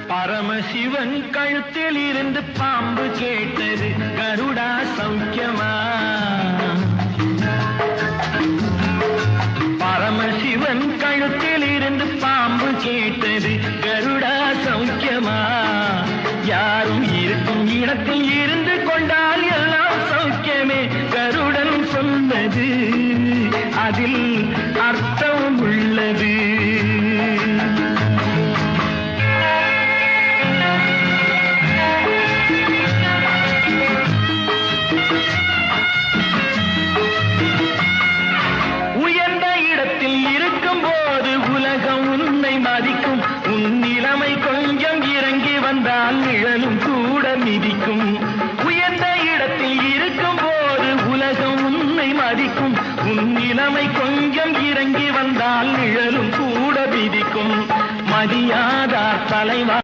பரமசிவன் கழுத்தில் இருந்து பாம்பு கேட்டது, கருடா சௌக்கியமா? பரமசிவன் கழுத்தில் இருந்து பாம்பு கேட்டது, கருடா சௌக்கியமா? யாரும் இருக்கும் இடத்தில் இருந்து கொண்டால் எல்லாம் சௌக்கியமே, கருடன் சொன்னது அதில் அர்த்தம் உள்ளது. உயர்ந்த இடத்தில் இருக்கும் போது உலகம் உன்னை மதிக்கும், உன் நிலைமை கொஞ்சம் இறங்கி வந்தால் நிழலும் கூட மிதிக்கும். உயர்ந்த இடத்தில் இருக்கும் போது உலகம் உன்னை மதிக்கும், உன் நிலைமை கொஞ்சம் இறங்கி வந்தால் நிழலும் கூட மிதிக்கும். மதியாதார் தலைவா